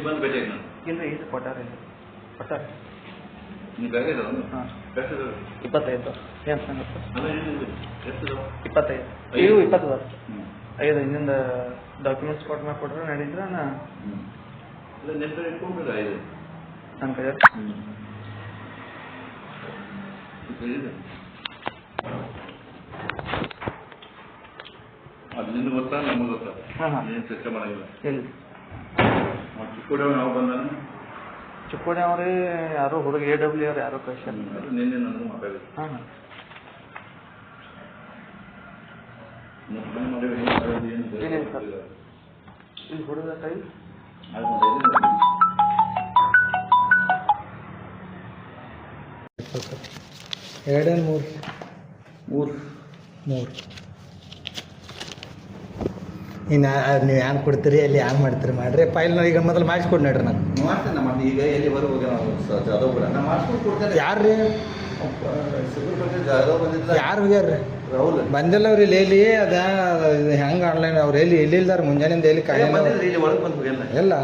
ಬಂದು ಭೇಟಿ ನಾನು ಇಲ್ಲ ಇದು ಕೊಟ್ಟಾರೆ ನೀವು ಬೇರೆ ಹಾಂ ಎಷ್ಟು 25 ಏನು ಸಂಗತಿ ಎಷ್ಟು 25 ಇವು 20 ಐದು ಇನ್ನೊಂದು ಡಾಕ್ಯುಮೆಂಟ್ಸ್ ಕೊಟ್ರೆ ನಡೀದ್ರೆ ನಾ ಇಲ್ಲ ನೆಟ್ಟು ಇಟ್ಕೊಂಡ್ಬಿಡ ಐದು ನನ್ನ ಕೈ ಅದು ನಿಮ್ಗೆ ಗೊತ್ತಾ ನಮಗೆ ಗೊತ್ತಾ ಹಾಂ ಹಾಂ ಏನು ಚರ್ಚೆ ಮಾಡೋಂಗಿಲ್ಲ ಎಲ್ಲಿ ಚಿಕ್ಕೋಡಿ ನಾವು ಬಂದಾನ ಚಿಕ್ಕೋಡಿ ಅವ್ರಿ ಯಾರೋ ಹುಡುಗ AW ಅವ್ರು ಯಾರೋ ಕಳ್ಸ್ಯಾರ ನಿನ್ನೆ ನನಗೆ ಮಾತಾಡಿದ್ರು ಹಾಂ ಹಾಂ ಏನಿಲ್ಲ ಸರ್ ಇಲ್ಲಿ ಹುಡುಗ ಕೈ ಎರಡೇನು ಮೂರು ಇನ್ನು ನೀವು ಏನು ಕೊಡ್ತೀರಿ ಅಲ್ಲಿ ಏನು ಮಾಡ್ತೀರಿ ಮಾಡ್ರಿ ಫೈಲ್ ಈಗ ಮೊದಲು ಮಾಡಿಸ್ಕೊಡಿ ನೋಡ್ರಿ ನಾನು ಮಾಡ್ತೇನೆ ಮತ್ತೆ ಈಗ ಎಲ್ಲಿ ಬರುವಾಗ ಜಾದವ್ ಕೂಡ ನಾ ಮಾಡಿಸ್ಕೊಂಡು ಕೊಡ್ತೇನೆ ಯಾರು ರೀ ಜಾದವ್ ಬಂದಿದ್ದ ಯಾರು ಹೋಗ್ಯಾರ ರಾಹುಲ್ ಬಂದಿಲ್ಲ ಅವ್ರು ಇಲ್ಲಿ ಅದ ಹೆಂಗೆ ಆನ್ಲೈನ್ ಅವ್ರು ಎಲ್ಲಿ ಇಲ್ದಾರ ಮುಂಜಾನಿಂದ ಎಲ್ಲಿ ಕಾಯಿ ಇಲ್ಲಿ ಒಳಗೆ ಬಂದು ಹೋಗಿಲ್ಲ ಎಲ್ಲ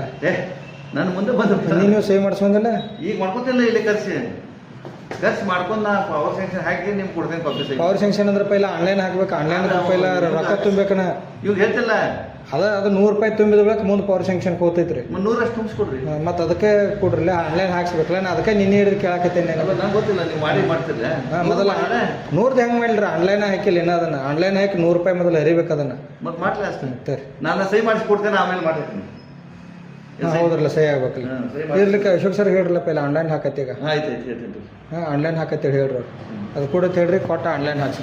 ನಾನು ಮುಂದೆ ಬಂದು ನೀವು ಸೇವ್ ಮಾಡಿಸ್ಕೊಂದಿಲ್ಲ ಈಗ ಮಾಡ್ಕೊತಿಲ್ಲ ಇಲ್ಲಿ ಖರ್ಚು ಮಾಡ್ಕೊಂಡು ನಾ ಪವರ್ ಸ್ಯಾಂಕ್ಷನ್ ಹಾಕಿ ನಿಮ್ಗೆ ಕೊಡ್ತೇನೆ ಕಾಪಿ ಪವರ್ ಸ್ಯಾಂಕ್ಷನ್ ಅಂದ್ರೆ ಪೈಲ ಆನ್ಲೈನ್ ಹಾಕ್ಬೇಕು ಆನ್ಲೈನ್ ಪೈಲ ರೊಕ್ಕ ತುಂಬೇಕನ ಇವಾಗ ಹೇಳ್ತಿಲ್ಲ ಅದು ₹100 ತುಂಬಿದ ಬಳಿಕ ಮುಂದೆ ಪವರ್ ಸ್ಯಾಂಕ್ಷನ್ ಹೋಗ್ತೈತ್ರಿ 300 ತುಂಬಿಸ್ಕೊಡ್ರಿ ಮತ್ತು ಅದಕ್ಕೆ ಕೊಡ್ರಲ್ಲ ಆನ್ಲೈನ್ ಹಾಕ್ಸ್ಬೇಕಲ್ಲ ನಾ ಅದಕ್ಕೆ ನಿನ್ನೆ ಹಿಡಿದು ಕೇಳಾಕತ್ತೇನೆ ನಂಗೆ ಗೊತ್ತಿಲ್ಲ ನೀವು ಮಾಡ್ತಿಲ್ಲ ಮೊದಲ 100 ಹೆಂಗೆ ಮಾಡಿಲ್ರಿ ಆನ್ಲೈನ್ ಹಾಕಿಲ್ಲ ಇನ್ನ ಅದನ್ನ ಆನ್ಲೈನ್ ಹಾಕಿ ₹100 ಮೊದಲು ಹರಿಬೇಕು ಅದನ್ನ ಮತ್ತೆ ಮಾಡ್ಲಾ ಅಷ್ಟೇ ಸರಿ ನಾನು ಸಹಿ ಮಾಡಿಸಿ ಕೊಡ್ತೇನೆ ಆಮೇಲೆ ಮಾಡ್ತೀನಿ ಹೌದ್ರಲ್ಲ ಸಹಿ ಆಗ್ಬೇಕಲ್ಲ ಇರ್ಲಿಕ್ಕೆ ಅಶೋಕ್ ಸರ್ ಹೇಳ್ರಲ್ಲ ಪೈಲ ಆನ್ಲೈನ್ ಹಾಕತ್ತಿ ಈಗ ಆಯ್ತು ಹೇಳ್ತೀನಿ ಹಾಂ ಆನ್ಲೈನ್ ಹಾಕತ್ತೇಳಿ ಹೇಳ್ರಿ ಅದು ಕೂಡ ಹೇಳ್ರಿ ಕೊಟ್ಟ ಆನ್ಲೈನ್ ಹಾಕ್ಸಿ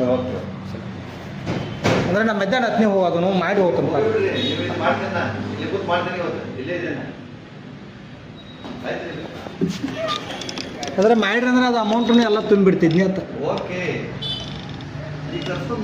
ಅಂದ್ರೆ ನಾ ಮಧ್ಯಾಹ್ನ ಹತ್ತನೇ ಹೋಗೋದು ಮಾಡಿ ಹೋಗ್ತಾನೆ ಅಂದ್ರೆ ಮಾಡ್ರಿ ಅಂದ್ರೆ ಅದು ಅಮೌಂಟನ್ನು ಎಲ್ಲ ತುಂಬಿಡ್ತಿದ್ನಿ ಅಂತ ಓಕೆ